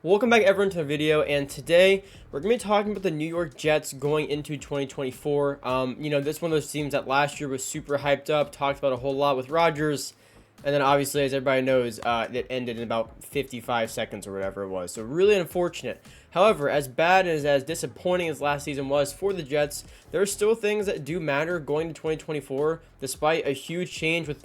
Welcome back everyone to the video, and today we're going to be talking about the New York Jets going into 2024. This is one of those teams that last year was super hyped up, talked about a whole lot with Rodgers, and then obviously, as everybody knows, it ended in about 55 seconds or whatever it was. So really unfortunate. However, as bad and as disappointing as last season was for the Jets, there are still things that do matter going to 2024, despite a huge change with,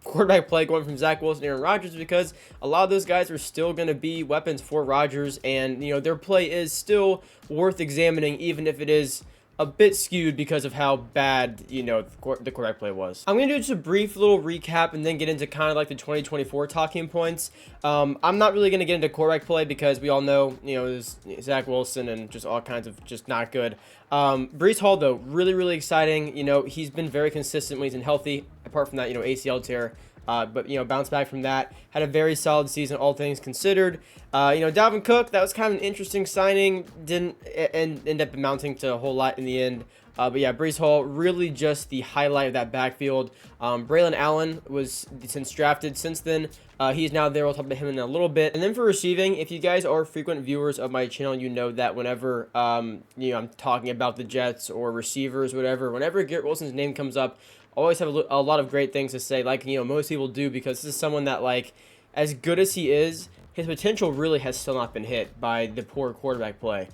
quarterback play going from Zach Wilson to Aaron Rodgers, because a lot of those guys are still going to be weapons for Rodgers, and, their play is still worth examining, even if it is a bit skewed because of how bad, the quarterback play was. I'm going to do just a brief little recap and then get into kind of like the 2024 talking points. I'm not really going to get into quarterback play because we all know, there's Zach Wilson and just all kinds of just not good. Breece Hall, though, really, really exciting. He's been very consistent when he's been healthy, apart from that, ACL tear. But bounced back from that, had a very solid season, all things considered. Dalvin Cook, that was kind of an interesting signing, didn't end up amounting to a whole lot in the end. But yeah, Breece Hall, really just the highlight of that backfield. Braylon Allen was since drafted since then. He's now there. We'll talk about him in a little bit. And then for receiving, if you guys are frequent viewers of my channel, you know that whenever I'm talking about the Jets or receivers, whatever, whenever Garrett Wilson's name comes up, always have a lot of great things to say, like, most people do, because this is someone that, like, as good as he is, his potential really has still not been hit by the poor quarterback play.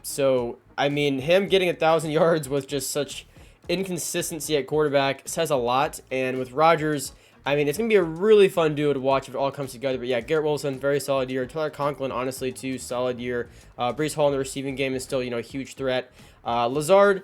So, I mean, him getting 1,000 yards with just such inconsistency at quarterback says a lot, and with Rodgers, I mean, it's going to be a really fun duo to watch if it all comes together. But yeah, Garrett Wilson, very solid year. Tyler Conklin, honestly, too, solid year. Breece Hall in the receiving game is still, a huge threat. Lazard,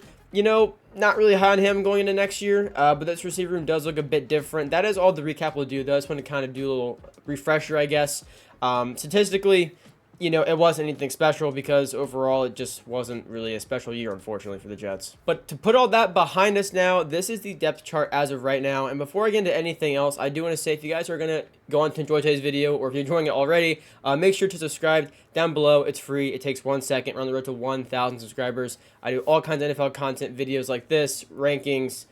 not really high on him going into next year, but this receiver room does look a bit different. That is all the recap will do, though. I just want to kind of do a little refresher, I guess. Statistically, it wasn't anything special because overall it just wasn't really a special year, unfortunately, for the Jets. But to put all that behind us now, this is the depth chart as of right now. And before I get into anything else, I do want to say, if you guys are going to go on to enjoy today's video, or if you're enjoying it already, make sure to subscribe down below. It's free. It takes 1 second. We're on the road to 1,000 subscribers. I do all kinds of NFL content videos like this, rankings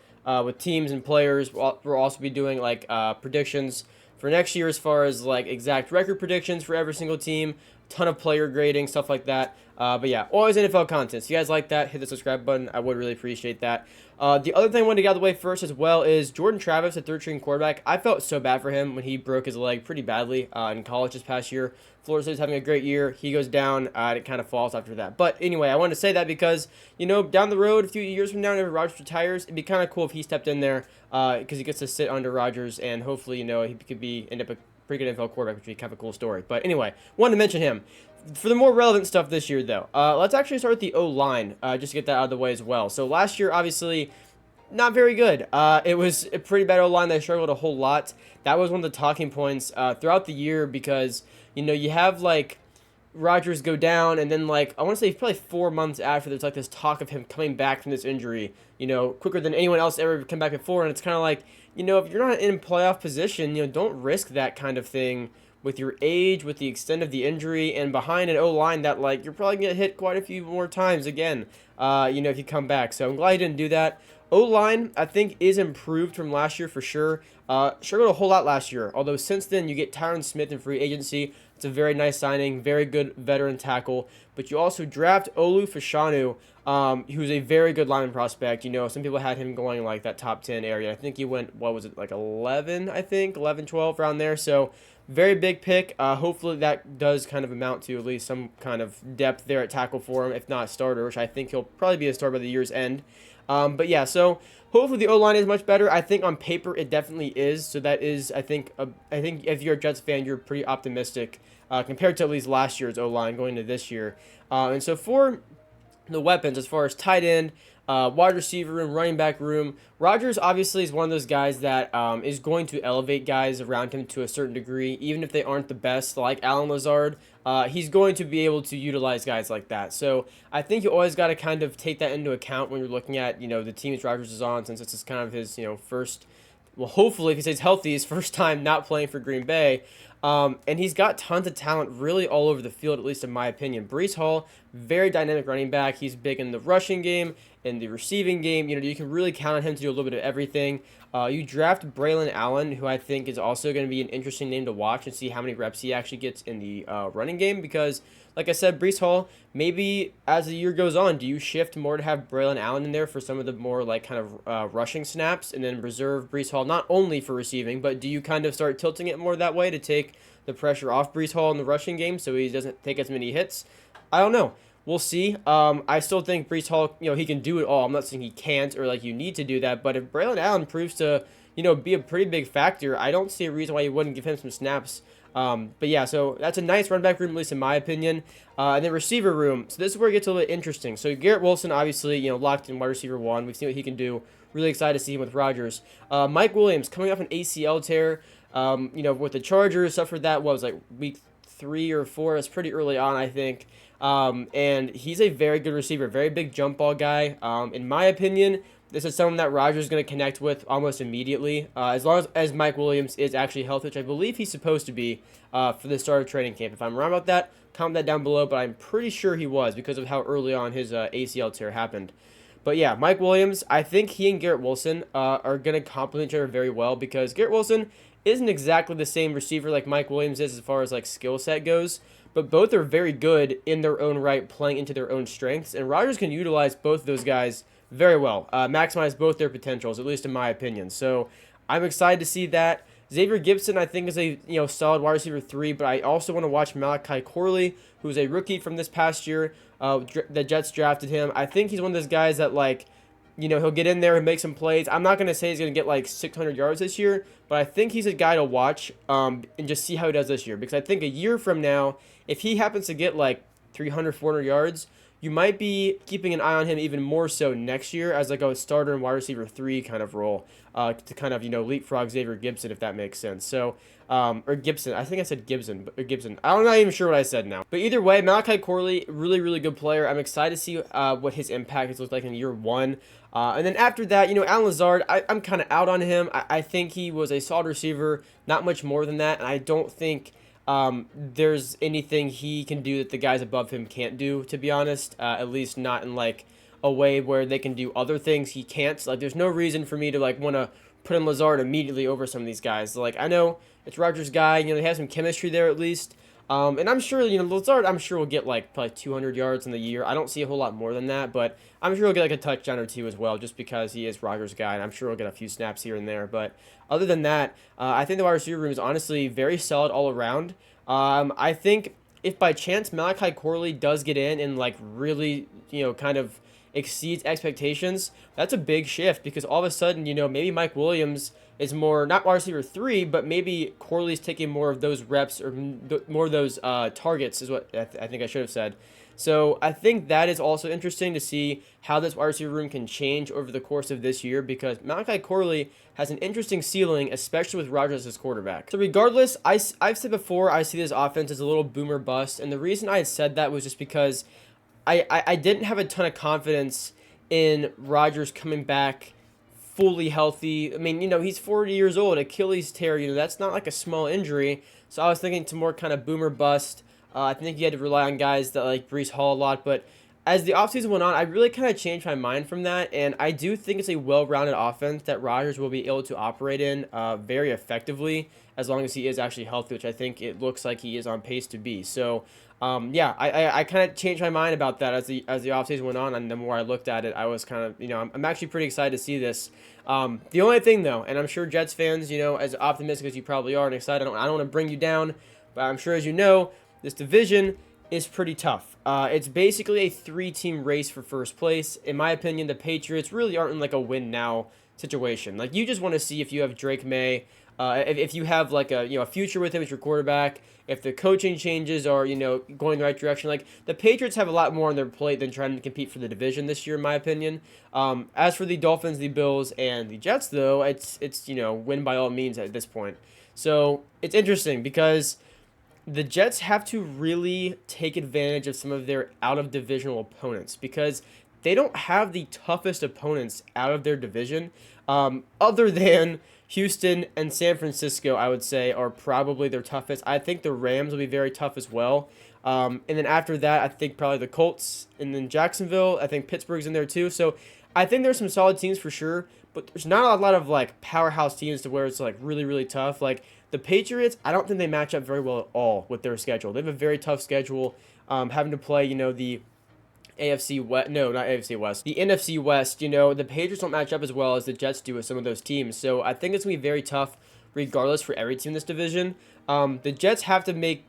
with teams and players. We'll also be doing like predictions for next year as far as like exact record predictions for every single team, ton of player grading, stuff like that. But yeah, always NFL content. So if you guys like that, hit the subscribe button. I would really appreciate that. The other thing I wanted to get out of the way first as well is Jordan Travis, a third-string quarterback. I felt so bad for him when he broke his leg pretty badly in college this past year. Florida State's having a great year. He goes down. It kind of falls after that. But anyway, I wanted to say that because, down the road, a few years from now, whenever Rodgers retires, it'd be kind of cool if he stepped in there because he gets to sit under Rodgers, and hopefully, he could end up a pretty good NFL quarterback, which would be kind of a cool story. But anyway, wanted to mention him. For the more relevant stuff this year, though, let's actually start with the O-line, just to get that out of the way as well. So last year, obviously, not very good. It was a pretty bad O-line. They struggled a whole lot. That was one of the talking points throughout the year because, you have, like, Rodgers go down, and then, like, I want to say probably 4 months after, there's, like, this talk of him coming back from this injury, quicker than anyone else ever come back before, and it's kind of like, if you're not in playoff position, don't risk that kind of thing with your age, with the extent of the injury, and behind an O-line that, like, you're probably going to hit quite a few more times again, if you come back. So I'm glad he didn't do that. O-line, I think, is improved from last year for sure. Struggled a whole lot last year, although since then you get Tyron Smith in free agency. It's a very nice signing, very good veteran tackle. But you also draft Olu Fashanu, who's a very good lineman prospect. Some people had him going like that top 10 area. I think he went, what was it, like 11, 12, around there. So very big pick. Hopefully that does kind of amount to at least some kind of depth there at tackle for him, if not starter, which I think he'll probably be a starter by the year's end. But yeah, so hopefully the O-line is much better. I think on paper it definitely is. So that is, I think if you're a Jets fan, you're pretty optimistic compared to at least last year's O-line going into this year. And so for the weapons, as far as tight end, wide receiver room, running back room, Rodgers obviously is one of those guys that is going to elevate guys around him to a certain degree, even if they aren't the best, like Allen Lazard. He's going to be able to utilize guys like that. So I think you always got to kind of take that into account when you're looking at, the teams Rodgers is on, since this is kind of his, first, well, hopefully, if he stays healthy, his first time not playing for Green Bay. And he's got tons of talent really all over the field, at least in my opinion. Brees Hall, very dynamic running back. He's big in the rushing game, in the receiving game. You know, you can really count on him to do a little bit of everything. You draft Braylon Allen, who I think is also going to be an interesting name to watch and see how many reps he actually gets in the running game because, like I said, Brees Hall, maybe as the year goes on, do you shift more to have Braylon Allen in there for some of the more like kind of rushing snaps and then reserve Brees Hall not only for receiving, but do you kind of start tilting it more that way to take the pressure off Brees Hall in the rushing game so he doesn't take as many hits? I don't know. We'll see. I still think Brees Hall, you know, he can do it all. I'm not saying he can't or like you need to do that, but if Braylon Allen proves to, you know, be a pretty big factor, I don't see a reason why you wouldn't give him some snaps. But yeah, so that's a nice running back room, at least in my opinion. And then receiver room. So this is where it gets a little bit interesting. So Garrett Wilson, obviously, you know, locked in wide receiver 1. We've seen what he can do. Really excited to see him with Rodgers. Mike Williams coming off an ACL tear. You know, with the Chargers, suffered that, what was like week 3 or 4. It's pretty early on, I think. And he's a very good receiver, very big jump ball guy. In my opinion, this is someone that Rodgers is going to connect with almost immediately, as long as Mike Williams is actually healthy, which I believe he's supposed to be for the start of training camp. If I'm wrong about that, comment that down below, but I'm pretty sure he was because of how early on his ACL tear happened. But yeah, Mike Williams, I think he and Garrett Wilson are going to complement each other very well because Garrett Wilson isn't exactly the same receiver like Mike Williams is as far as like skill set goes, but both are very good in their own right, playing into their own strengths, and Rodgers can utilize both of those guys very well, maximize both their potentials, at least in my opinion. So I'm excited to see that. Xavier Gibson, I think, is a solid wide receiver 3, but I also want to watch Malachi Corley, who's a rookie from this past year. The Jets drafted him. I think he's one of those guys that, like, you know, he'll get in there and make some plays. I'm not going to say he's going to get like 600 yards this year, but I think he's a guy to watch and just see how he does this year. Because I think a year from now, if he happens to get like 300, 400 yards, you might be keeping an eye on him even more so next year as like a starter and wide receiver 3 kind of role to kind of, you know, leapfrog Xavier Gibson, if that makes sense. So, or Gibson. I think I said Gibson, or Gibson. I'm not even sure what I said now. But either way, Malachi Corley, really, really good player. I'm excited to see what his impact has looked like in year 1. And then after that, you know, Alan Lazard, I'm kind of out on him. I think he was a solid receiver, not much more than that. And I don't think there's anything he can do that the guys above him can't do, to be honest. At least not in like a way where they can do other things he can't. Like, there's no reason for me to like want to put in Lazard immediately over some of these guys. Like, I know it's Rodgers' guy. You know, they have some chemistry there at least. And I'm sure, you know, Lazard, I'm sure will get like probably 200 yards in the year. I don't see a whole lot more than that, but I'm sure he'll get like a touchdown or 2 as well, just because he is Rodgers' guy, and I'm sure he'll get a few snaps here and there. But other than that, I think the wide receiver room is honestly very solid all around. I think if by chance Malachi Corley does get in and like really, you know, kind of exceeds expectations, that's a big shift because all of a sudden, you know, maybe Mike Williams is more, not wide receiver 3, but maybe Corley's taking more of those reps or more of those targets is what I think I should have said. So I think that is also interesting to see how this wide receiver room can change over the course of this year because Malachi Corley has an interesting ceiling, especially with Rodgers as quarterback. So regardless, I've said before, I see this offense as a little boomer bust, and the reason I had said that was just because I didn't have a ton of confidence in Rodgers coming back fully healthy. I mean, you know, he's 40 years old, Achilles tear, you know, that's not like a small injury. So I was thinking to more kind of boomer bust. I think you had to rely on guys that like Brees Hall a lot, but as the offseason went on, I really kind of changed my mind from that, and I do think it's a well-rounded offense that Rodgers will be able to operate in very effectively as long as he is actually healthy, which I think it looks like he is on pace to be. So, yeah, I kind of changed my mind about that as the offseason went on, and the more I looked at it, I was kind of, you know, I'm actually pretty excited to see this. The only thing, though, and I'm sure Jets fans, you know, as optimistic as you probably are and excited, I don't want to bring you down, but I'm sure, as you know, this division is pretty tough. It's basically a 3-team race for first place. In my opinion, the Patriots really aren't in like a win now situation. Like, you just want to see if you have Drake May, if you have like a future with him as your quarterback, if the coaching changes are going the right direction. Like, the Patriots have a lot more on their plate than trying to compete for the division this year, in my opinion. As for the Dolphins, the Bills, and the Jets, though, it's win by all means at this point. So it's interesting because the Jets have to really take advantage of some of their out-of-divisional opponents because they don't have the toughest opponents out of their division, other than Houston and San Francisco. I would say are probably their toughest. I think the Rams will be very tough as well. And then after that, I think probably the Colts, and then Jacksonville. I think Pittsburgh's in there too. So I think there's some solid teams for sure, but there's not a lot of like powerhouse teams to where it's like really, really tough. Like the Patriots, I don't think they match up very well at all with their schedule. They have a very tough schedule, having to play, the AFC West, no, not AFC West, the NFC West. The Patriots don't match up as well as the Jets do with some of those teams. So I think it's going to be very tough regardless for every team in this division. The Jets have to make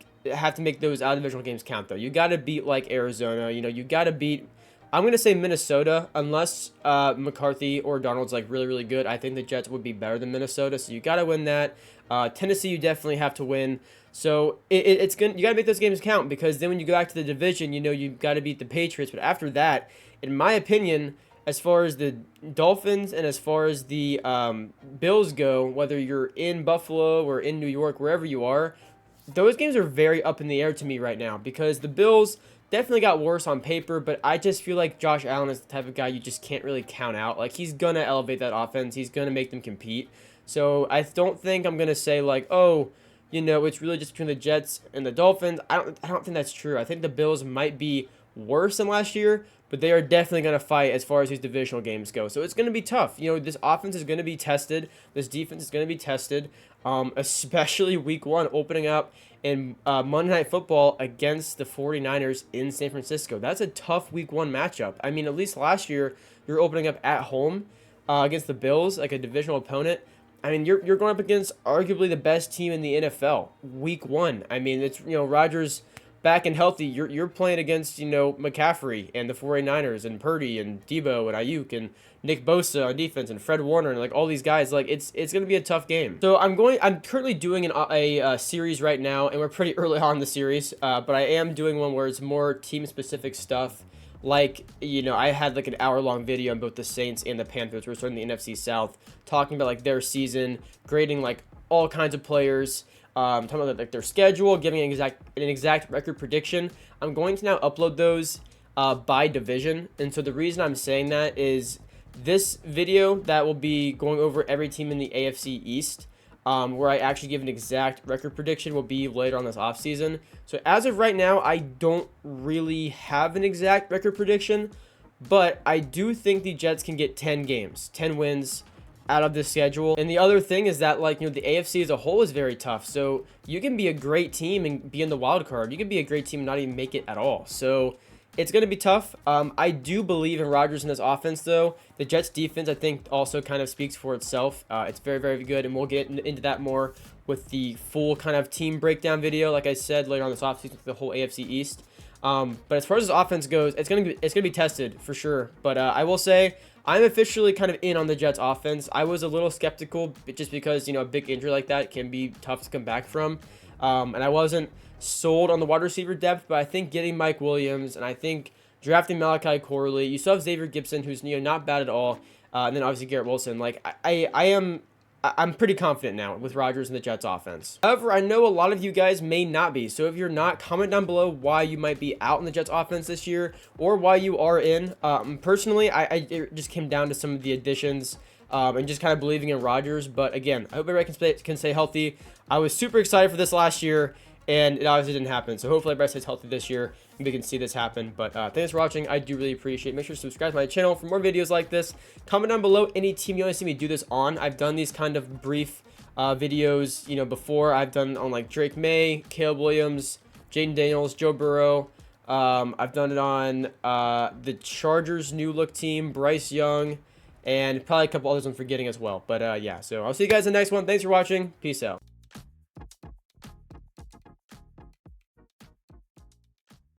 those out-of-divisional games count, though. You got to beat, like, Arizona. You got to beat, I'm going to say Minnesota, unless McCarthy or Donald's, like, really, really good. I think the Jets would be better than Minnesota, so you got to win that. Tennessee, you definitely have to win. So you got to make those games count, because then when you go back to the division, you got to beat the Patriots. But after that, in my opinion, as far as the Dolphins and as far as the Bills go, whether you're in Buffalo or in New York, wherever you are, those games are very up in the air to me right now, because the Bills definitely got worse on paper, but I just feel like Josh Allen is the type of guy you just can't really count out. Like, he's going to elevate that offense. He's going to make them compete. So I don't think I'm going to say, like, oh, it's really just between the Jets and the Dolphins. I don't think that's true. I think the Bills might be worse than last year, but they are definitely going to fight as far as these divisional games go. So it's going to be tough. This offense is going to be tested. This defense is going to be tested, especially week 1 opening up in Monday Night Football against the 49ers in San Francisco. That's a tough week 1 matchup. I mean, at least last year, you're opening up at home against the Bills, like a divisional opponent. I mean, you're going up against arguably the best team in the NFL week 1. I mean, it's, Rodgers back and healthy. You're playing against, McCaffrey and the 49ers and Purdy and Debo and Ayuk and Nick Bosa on defense and Fred Warner and like all these guys. Like, it's going to be a tough game. So I'm currently doing a series right now, and we're pretty early on in the series, but I am doing one where it's more team specific stuff. Like, I had like an hour-long video on both the Saints and the Panthers. We're starting the NFC South, talking about like their season, grading like all kinds of players, talking about like their schedule, giving an exact record prediction. I'm going to now upload those by division, and so the reason I'm saying that is this video that will be going over every team in the AFC East, where I actually give an exact record prediction, will be later on this offseason. So as of right now, I don't really have an exact record prediction, but I do think the Jets can get 10 wins out of this schedule. And the other thing is that, like, the AFC as a whole is very tough. So you can be a great team and be in the wild card. You can be a great team and not even make it at all. So it's going to be tough. I do believe in Rodgers and his offense, though. The Jets' defense, I think, also kind of speaks for itself. It's very, very good, and we'll get into that more with the full kind of team breakdown video, like I said, later on this offseason for the whole AFC East. But as far as his offense goes, it's gonna be tested for sure. But I will say I'm officially kind of in on the Jets' offense. I was a little skeptical just because a big injury like that can be tough to come back from, and I wasn't sold on the wide receiver depth, but I think getting Mike Williams and I think drafting Malachi Corley, you still have Xavier Gibson, who's not bad at all, and then obviously Garrett Wilson. Like I'm pretty confident now with Rodgers and the Jets offense. However, I know a lot of you guys may not be, so if you're not, comment down below why you might be out in the Jets offense this year or why you are in. Personally, it just came down to some of the additions and just kind of believing in Rodgers. But again, I hope everybody can stay healthy. I was super excited for this last year, and it obviously didn't happen. So hopefully everybody stays healthy this year and we can see this happen. But thanks for watching. I do really appreciate it. Make sure to subscribe to my channel for more videos like this. Comment down below any team you want to see me do this on. I've done these kind of brief videos, before. I've done on like Drake May, Caleb Williams, Jaden Daniels, Joe Burrow. I've done it on the Chargers' new look team, Bryce Young, and probably a couple others I'm forgetting as well. But yeah, so I'll see you guys in the next one. Thanks for watching. Peace out.